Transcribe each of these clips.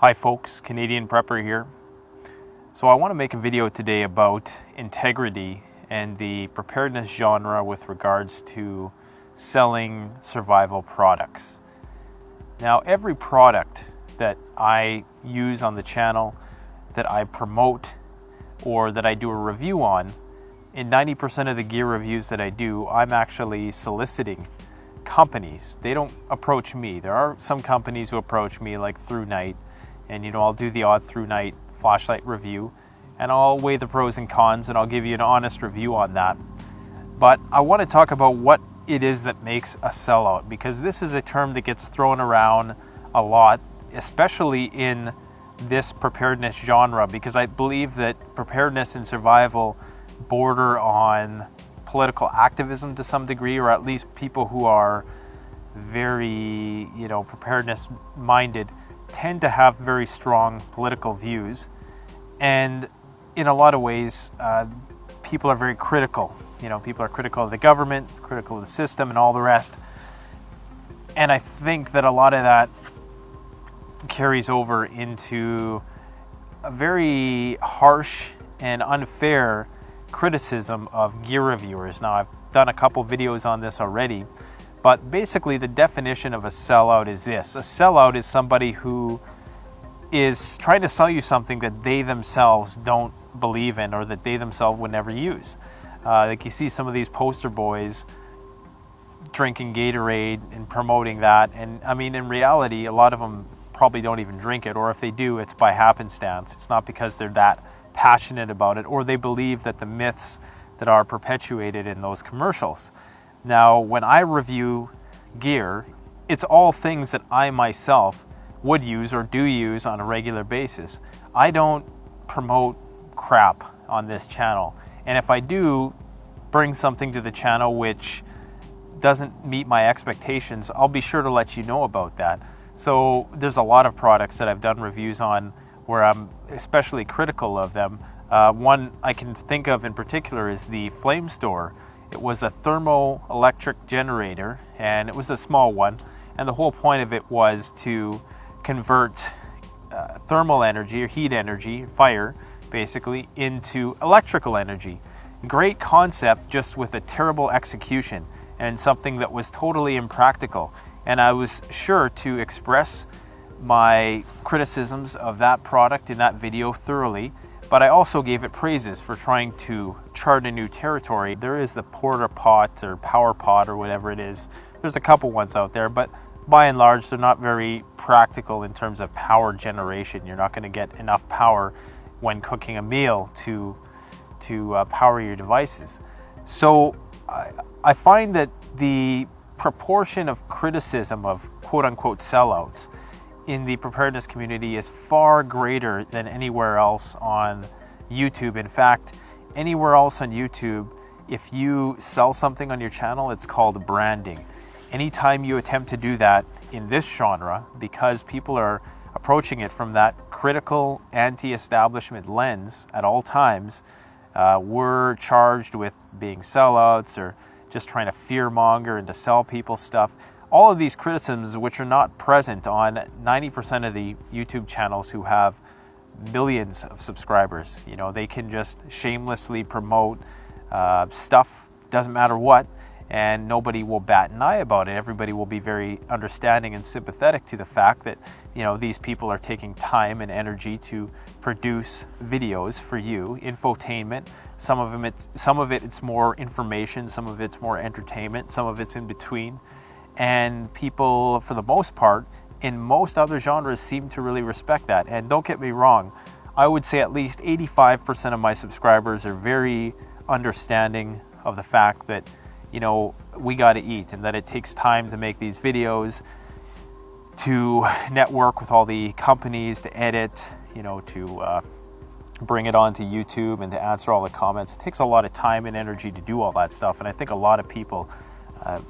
Hi folks, Canadian Prepper here. So I want to make a video today about integrity and the preparedness genre with regards to selling survival products. Now, every product that I use on the channel, that I promote, or that I do a review on, in 90% of the gear reviews that I do, I'm actually soliciting companies. They don't approach me. There are some companies who approach me, like Through Night, and I'll do the odd Through Night flashlight review, and I'll weigh the pros and cons, and I'll give you an honest review on that. But I want to talk about what it is that makes a sellout, because this is a term that gets thrown around a lot, especially in this preparedness genre, because I believe that preparedness and survival border on political activism to some degree, or at least people who are very, preparedness minded tend to have very strong political views. And in a lot of ways, people are very critical. People are critical of the government, critical of the system, and all the rest. And I think that a lot of that carries over into a very harsh and unfair criticism of gear reviewers. Now, I've done a couple videos on this already, but basically the definition of a sellout is this. A sellout is somebody who is trying to sell you something that they themselves don't believe in, or that they themselves would never use. Like you see some of these poster boys drinking Gatorade and promoting that, and I mean, in reality, a lot of them probably don't even drink it, or if they do, it's by happenstance. It's not because they're that passionate about it, or they believe that the myths that are perpetuated in those commercials. Now, when I review gear, it's all things that I myself would use or do use on a regular basis. I don't promote crap on this channel. And if I do bring something to the channel which doesn't meet my expectations, I'll be sure to let you know about that. So there's a lot of products that I've done reviews on where I'm especially critical of them. One I can think of in particular is the Flame Store. It was a thermoelectric generator, and it was a small one, and the whole point of it was to convert thermal energy, or heat energy, fire basically, into electrical energy. Great concept, just with a terrible execution, and something that was totally impractical. And I was sure to express my criticisms of that product in that video thoroughly, but I also gave it praises for trying to chart a new territory. There is the Porta Pot or Power Pot or whatever it is. There's a couple ones out there, but by and large, they're not very practical in terms of power generation. You're not going to get enough power when cooking a meal to power your devices. So I find that the proportion of criticism of quote-unquote sellouts in the preparedness community is far greater than anywhere else on YouTube. In fact, anywhere else on YouTube, if you sell something on your channel, it's called branding. Anytime you attempt to do that in this genre, because people are approaching it from that critical anti-establishment lens at all times, we're charged with being sellouts or just trying to fearmonger and to sell people stuff. All of these criticisms, which are not present on 90% of the YouTube channels who have millions of subscribers. They can just shamelessly promote stuff, doesn't matter what, and nobody will bat an eye about it. Everybody will be very understanding and sympathetic to the fact that, these people are taking time and energy to produce videos for you, infotainment. Some of it's more information, some of it's more entertainment, some of it's in between. And people, for the most part, in most other genres, seem to really respect that. And don't get me wrong, I would say at least 85% of my subscribers are very understanding of the fact that, we got to eat, and that it takes time to make these videos, to network with all the companies, to edit, to bring it onto YouTube and to answer all the comments. It takes a lot of time and energy to do all that stuff. And I think a lot of people,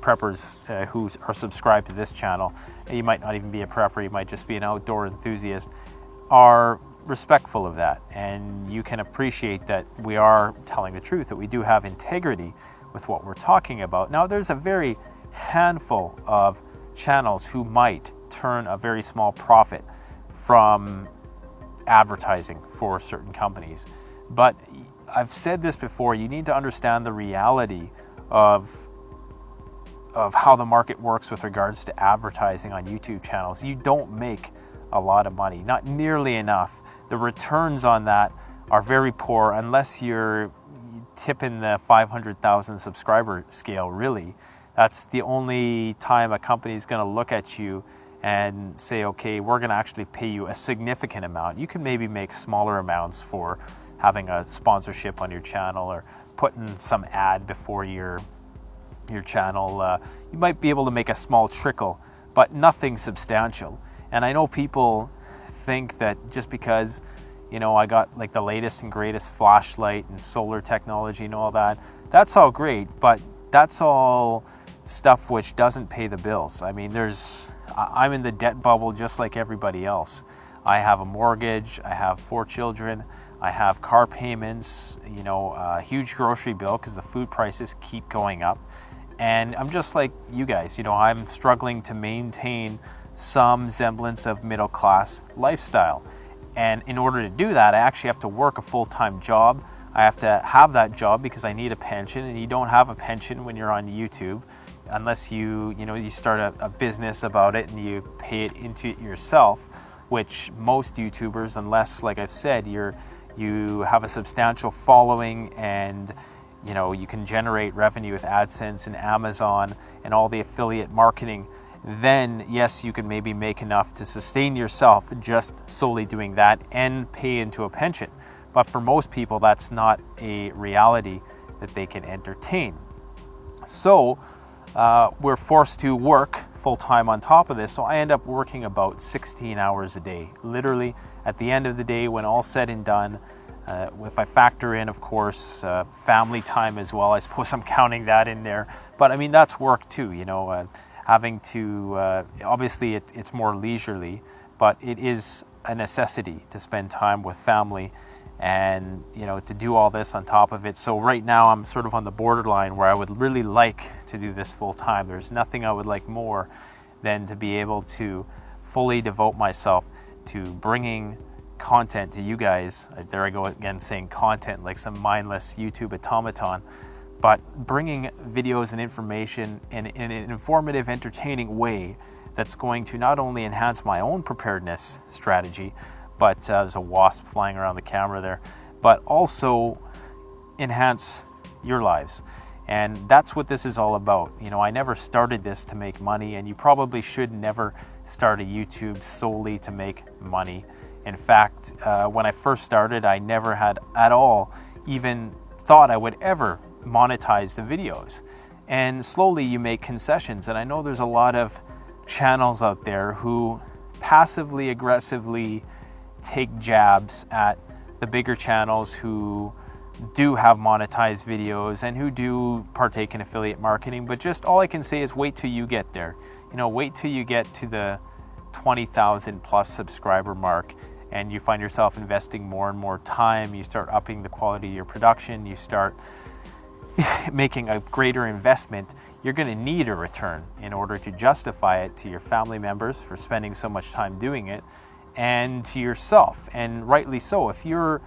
preppers who are subscribed to this channel, you might not even be a prepper, you might just be an outdoor enthusiast, are respectful of that. And you can appreciate that we are telling the truth, that we do have integrity with what we're talking about. Now, there's a very handful of channels who might turn a very small profit from advertising for certain companies. But I've said this before, you need to understand the reality of how the market works with regards to advertising on YouTube channels. You don't make a lot of money, not nearly enough. The returns on that are very poor unless you're tipping the 500,000 subscriber scale, really. That's the only time a company is going to look at you and say, okay, we're going to actually pay you a significant amount. You can maybe make smaller amounts for having a sponsorship on your channel or putting some ad before your channel. You might be able to make a small trickle, but nothing substantial. And I know people think that just because, you know, I got like the latest and greatest flashlight and solar technology and all that, that's all great, but that's all stuff which doesn't pay the bills. I mean, I'm in the debt bubble just like everybody else. I have a mortgage, I have 4 children, I have car payments, you know, a huge grocery bill because the food prices keep going up. And I'm just like you guys, you know, I'm struggling to maintain some semblance of middle class lifestyle. And in order to do that, I actually have to work a full-time job. I have to have that job because I need a pension, and you don't have a pension when you're on YouTube unless you start a business about it and you pay it into it yourself, which most YouTubers, unless, like I've said, you have a substantial following and you know you can generate revenue with AdSense and Amazon and all the affiliate marketing, then yes, you can maybe make enough to sustain yourself just solely doing that and pay into a pension. But for most people, that's not a reality that they can entertain. So we're forced to work full-time on top of this. So I end up working about 16 hours a day. Literally, at the end of the day, when all's said and done, if I factor in, of course, family time as well, I suppose I'm counting that in there. But I mean, that's work too, you know, having to, obviously it's more leisurely, but it is a necessity to spend time with family and, you know, to do all this on top of it. So right now I'm sort of on the borderline where I would really like to do this full time. There's nothing I would like more than to be able to fully devote myself to bringing content to you guys. There I go again saying content like some mindless YouTube automaton, but bringing videos and information in an informative, entertaining way that's going to not only enhance my own preparedness strategy, but there's a wasp flying around the camera there, but also enhance your lives. And that's what this is all about. You know, I never started this to make money, and you probably should never start a YouTube solely to make money. In fact, when I first started, I never had at all even thought I would ever monetize the videos. And slowly you make concessions. And I know there's a lot of channels out there who passively, aggressively take jabs at the bigger channels who do have monetized videos and who do partake in affiliate marketing. But just all I can say is wait till you get there. You know, wait till you get to the 20,000 plus subscriber mark and you find yourself investing more and more time. You start upping the quality of your production. You start making a greater investment. You're going to need a return in order to justify it to your family members for spending so much time doing it, and to yourself. And rightly so. If you're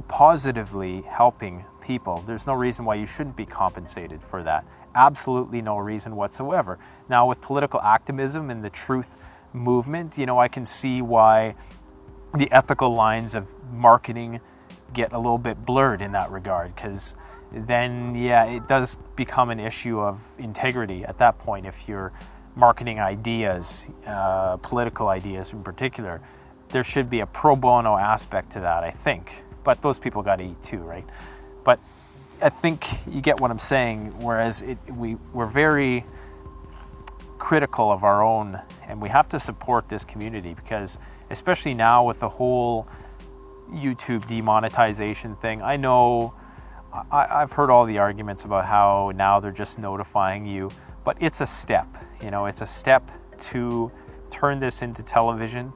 positively helping people, there's no reason why you shouldn't be compensated for that. Absolutely no reason whatsoever. Now, with political activism and the truth movement, you know, I can see why the ethical lines of marketing get a little bit blurred in that regard, because then, yeah, it does become an issue of integrity at that point. If you're marketing ideas, political ideas in particular, there should be a pro bono aspect to that, I think. But those people got to eat too, right? But I think you get what I'm saying, whereas we're very critical of our own, and we have to support this community, because especially now with the whole YouTube demonetization thing, I know I've heard all the arguments about how now they're just notifying you, but it's a step, you know, it's a step to turn this into television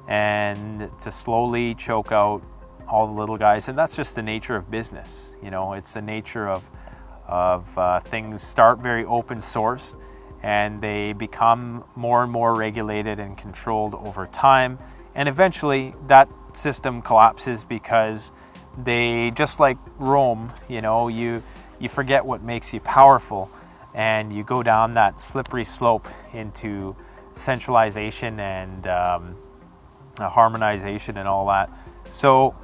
and to slowly choke out all the little guys. And that's just the nature of business. You know, it's the nature of things start very open sourced, and they become more and more regulated and controlled over time, and eventually that system collapses because they, just like Rome, you forget what makes you powerful, and you go down that slippery slope into centralization and harmonization and all that. So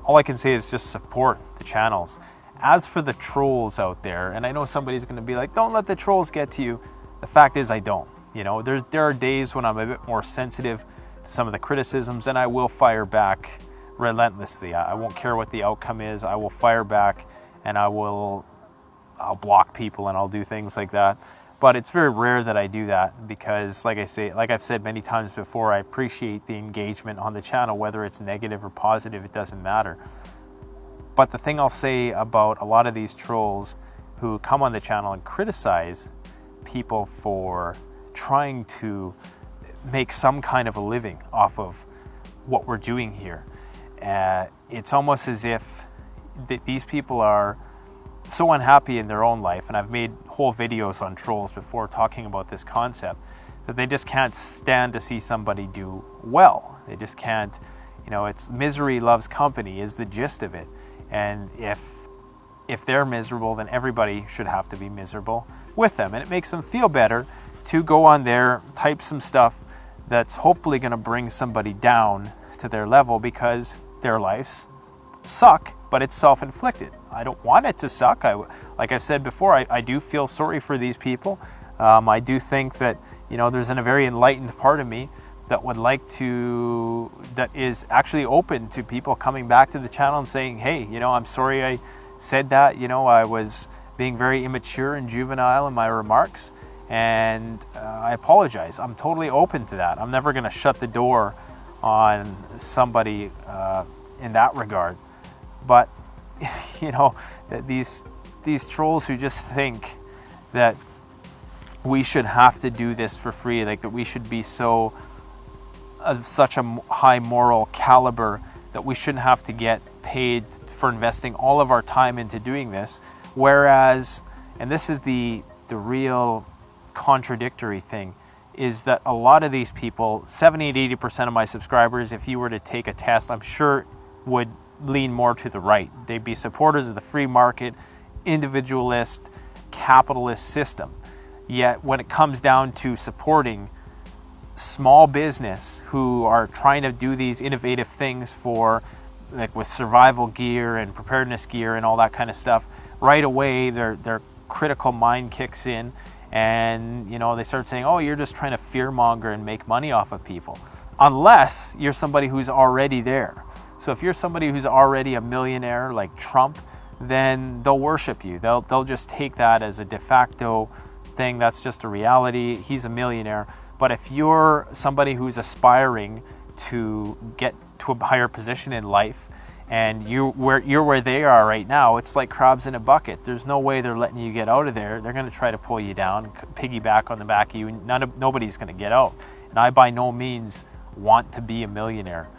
all I can say is just support the channels. As for the trolls out there, and I know somebody's going to be like, don't let the trolls get to you. The fact is I don't. There are days when I'm a bit more sensitive to some of the criticisms, and I will fire back relentlessly. I won't care what the outcome is. I will fire back, and I'll block people, and I'll do things like that. But it's very rare that I do that because, like I've said many times before, I appreciate the engagement on the channel, whether it's negative or positive, it doesn't matter. But the thing I'll say about a lot of these trolls who come on the channel and criticize people for trying to make some kind of a living off of what we're doing here, it's almost as if these people are so unhappy in their own life, and I've made whole videos on trolls before talking about this concept, that they just can't stand to see somebody do well. They just can't, it's misery loves company is the gist of it. And if they're miserable, then everybody should have to be miserable with them. And it makes them feel better to go on there, type some stuff that's hopefully going to bring somebody down to their level, because their lives suck, but it's self-inflicted. I don't want it to suck. Like I said before, I do feel sorry for these people. I do think that, there's a very enlightened part of me that is actually open to people coming back to the channel and saying, hey, I'm sorry I said that, I was being very immature and juvenile in my remarks, and I apologize. I'm totally open to that. I'm never going to shut the door on somebody in that regard. But these trolls who just think that we should have to do this for free, like that we should be of such a high moral caliber that we shouldn't have to get paid for investing all of our time into doing this. Whereas, and this is the real contradictory thing, is that a lot of these people, 70-80% of my subscribers, if you were to take a test, I'm sure would lean more to the right. They'd be supporters of the free market, individualist, capitalist system. Yet when it comes down to supporting small business who are trying to do these innovative things for, like with survival gear and preparedness gear and all that kind of stuff, right away their critical mind kicks in, and they start saying, oh, you're just trying to fearmonger and make money off of people, unless you're somebody who's already there. So if you're somebody who's already a millionaire like Trump, then they'll worship you. They'll just take that as a de facto thing. That's just a reality. He's a millionaire. But if you're somebody who's aspiring to get to a higher position in life, and you're where they are right now, it's like crabs in a bucket. There's no way they're letting you get out of there. They're going to try to pull you down, piggyback on the back of you. Nobody's going to get out. And I by no means want to be a millionaire.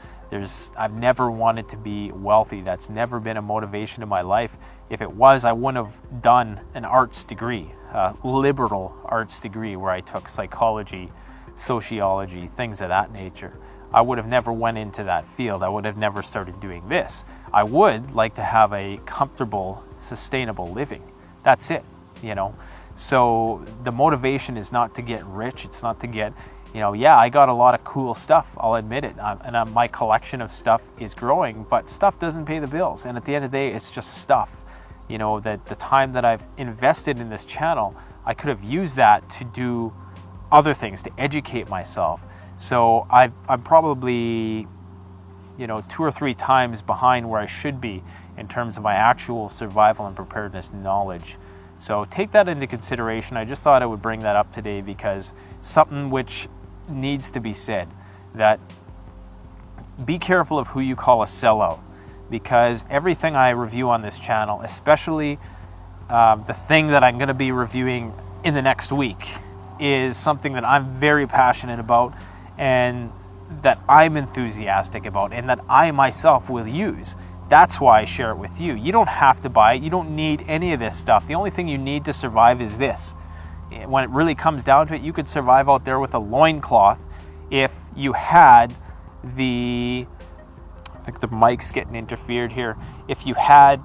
I've never wanted to be wealthy. That's never been a motivation in my life. If it was, I wouldn't have done an arts degree, a liberal arts degree where I took psychology, sociology, things of that nature. I would have never went into that field. I would have never started doing this. I would like to have a comfortable, sustainable living. That's it, So the motivation is not to get rich. It's not to get, I got a lot of cool stuff. I'll admit it. And my collection of stuff is growing, but stuff doesn't pay the bills. And at the end of the day, it's just stuff. That the time that I've invested in this channel, I could have used that to do other things, to educate myself. So I'm probably, 2 or 3 times behind where I should be in terms of my actual survival and preparedness knowledge. So take that into consideration. I just thought I would bring that up today because something which needs to be said, that be careful of who you call a sellout, because everything I review on this channel, especially the thing that I'm going to be reviewing in the next week, is something that I'm very passionate about and that I'm enthusiastic about and that I myself will use. That's why I share it with you. You don't have to buy it. You don't need any of this stuff. The only thing you need to survive is this. when it really comes down to it, you could survive out there with a loincloth if you had the, I think the mic's getting interfered here, if you had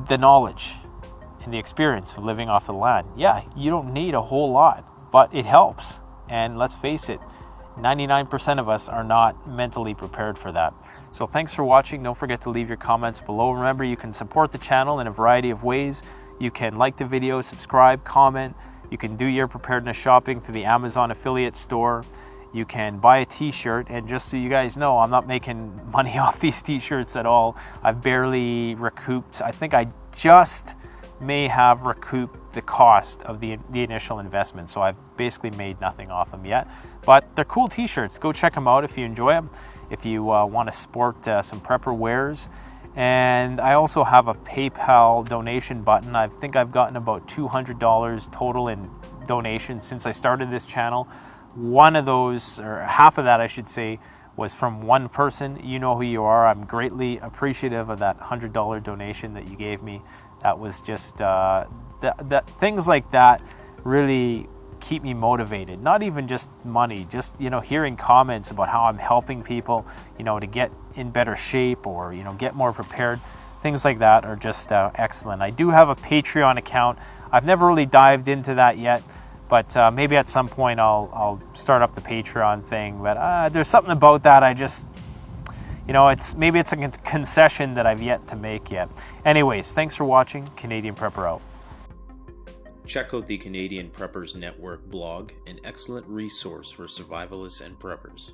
the knowledge and the experience of living off the land. Yeah, you don't need a whole lot, but it helps. And let's face it, 99% of us are not mentally prepared for that. So thanks for watching. Don't forget to leave your comments below. Remember, you can support the channel in a variety of ways. You can like the video, subscribe, comment. You can do your preparedness shopping through the Amazon affiliate store. You can buy a t-shirt, and just so you guys know, I'm not making money off these t-shirts at all. I've barely recouped. I think I just may have recouped the cost of the initial investment. So I've basically made nothing off them yet, but they're cool t-shirts. Go check them out if you enjoy them, if you want to sport some prepper wares. And I also have a PayPal donation button. I think I've gotten about $200 total in donations since I started this channel. One of those, or half of that I should say, was from one person. You know who you are. I'm greatly appreciative of that $100 donation that you gave me. That was just, things like that really keep me motivated. Not even just money, just, you know, hearing comments about how I'm helping people, you know, to get in better shape or, you know, get more prepared. Things like that are just excellent. I do have a Patreon account. I've never really dived into that yet, but maybe at some point I'll start up the Patreon thing. But there's something about that I just, you know, maybe it's a concession that I've yet to make yet. Anyways, thanks for watching. Canadian Prepper out. Check out the Canadian Preppers Network blog, an excellent resource for survivalists and preppers.